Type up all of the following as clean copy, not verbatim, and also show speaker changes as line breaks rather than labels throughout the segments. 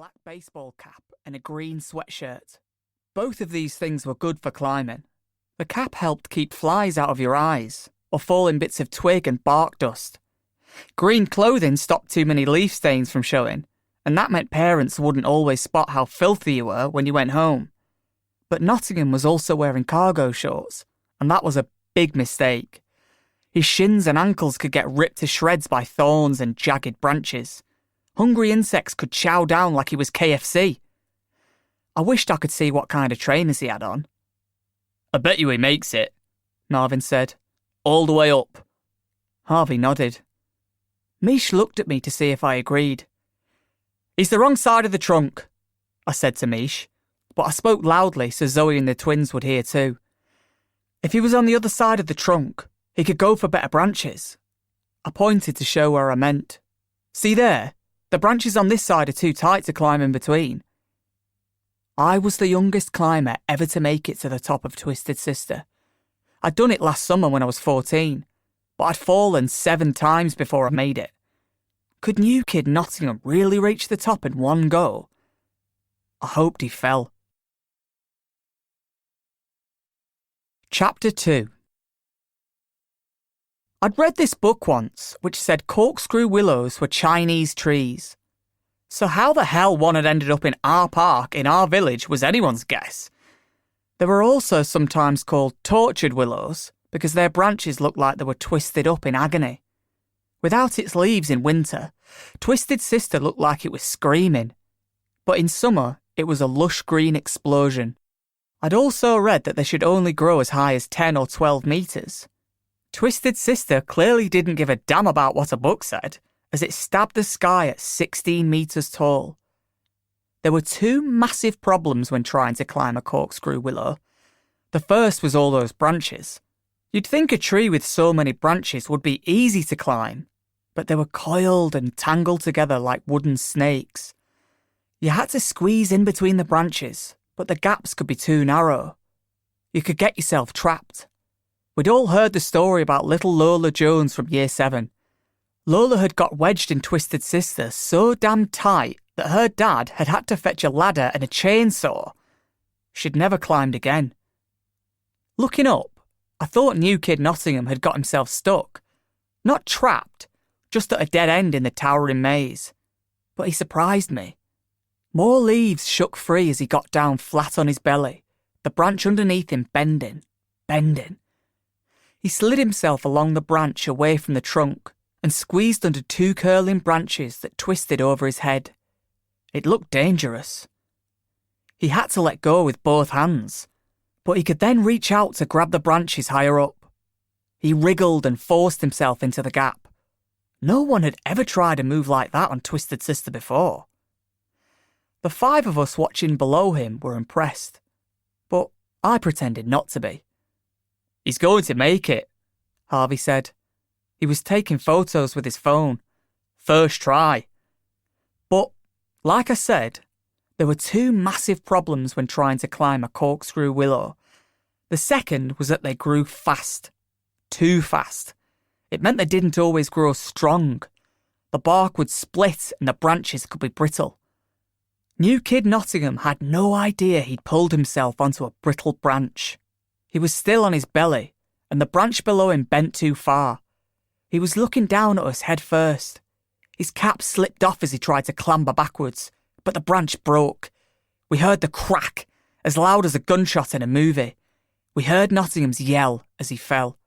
black baseball cap and a green sweatshirt. Both of these things were good for climbing. The cap helped keep flies out of your eyes, or falling bits of twig and bark dust. Green clothing stopped too many leaf stains from showing, and that meant parents wouldn't always spot how filthy you were when you went home. But Nottingham was also wearing cargo shorts, and that was a big mistake. His shins and ankles could get ripped to shreds by thorns and jagged branches. Hungry insects could chow down like he was KFC. I wished I could see what kind of trainers he had on.
"I bet you he makes it," Marvin said. "All the way up."
Harvey nodded. Mish looked at me to see if I agreed. "He's the wrong side of the trunk," I said to Mish, but I spoke loudly so Zoe and the twins would hear too. "If he was on the other side of the trunk, he could go for better branches." I pointed to show where I meant. "See there? The branches on this side are too tight to climb in between." I was the youngest climber ever to make it to the top of Twisted Sister. I'd done it last summer when I was 14, but I'd fallen 7 times before I made it. Could new kid Nottingham really reach the top in one go? I hoped he fell. Chapter 2. I'd read this book once, which said corkscrew willows were Chinese trees. So how the hell one had ended up in our park in our village was anyone's guess. They were also sometimes called tortured willows because their branches looked like they were twisted up in agony. Without its leaves in winter, Twisted Sister looked like it was screaming. But in summer, it was a lush green explosion. I'd also read that they should only grow as high as 10 or 12 metres. Twisted Sister clearly didn't give a damn about what a book said, as it stabbed the sky at 16 metres tall. There were 2 massive problems when trying to climb a corkscrew willow. The first was all those branches. You'd think a tree with so many branches would be easy to climb, but they were coiled and tangled together like wooden snakes. You had to squeeze in between the branches, but the gaps could be too narrow. You could get yourself trapped. We'd all heard the story about little Lola Jones from Year 7. Lola had got wedged in Twisted Sister so damn tight that her dad had had to fetch a ladder and a chainsaw. She'd never climbed again. Looking up, I thought new kid Nottingham had got himself stuck. Not trapped, just at a dead end in the towering maze. But he surprised me. More leaves shook free as he got down flat on his belly, the branch underneath him bending. He slid himself along the branch away from the trunk and squeezed under 2 curling branches that twisted over his head. It looked dangerous. He had to let go with both hands, but he could then reach out to grab the branches higher up. He wriggled and forced himself into the gap. No one had ever tried a move like that on Twisted Sister before. The 5 of us watching below him were impressed, but I pretended not to be.
"He's going to make it,"
Harvey said. He was taking photos with his phone.
"First try."
But, like I said, there were 2 massive problems when trying to climb a corkscrew willow. The second was that they grew fast. Too fast. It meant they didn't always grow strong. The bark would split and the branches could be brittle. New kid Nottingham had no idea he'd pulled himself onto a brittle branch. He was still on his belly, and the branch below him bent too far. He was looking down at us head first. His cap slipped off as he tried to clamber backwards, but the branch broke. We heard the crack, as loud as a gunshot in a movie. We heard Nottingham's yell as he fell.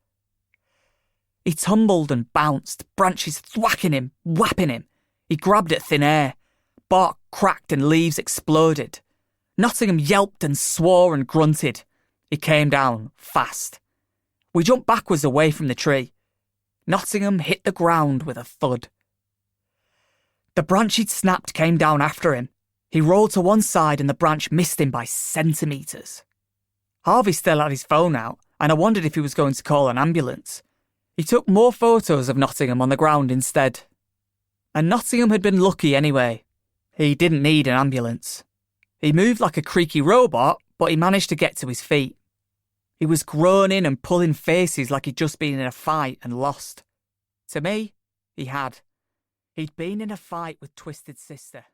He tumbled and bounced, branches thwacking him, whapping him. He grabbed at thin air. Bark cracked and leaves exploded. Nottingham yelped and swore and grunted. He came down fast. We jumped backwards away from the tree. Nottingham hit the ground with a thud. The branch he'd snapped came down after him. He rolled to one side and the branch missed him by centimetres. Harvey still had his phone out, and I wondered if he was going to call an ambulance. He took more photos of Nottingham on the ground instead. And Nottingham had been lucky anyway. He didn't need an ambulance. He moved like a creaky robot, but he managed to get to his feet. He was groaning and pulling faces like he'd just been in a fight and lost. To me, he had. He'd been in a fight with Twisted Sister.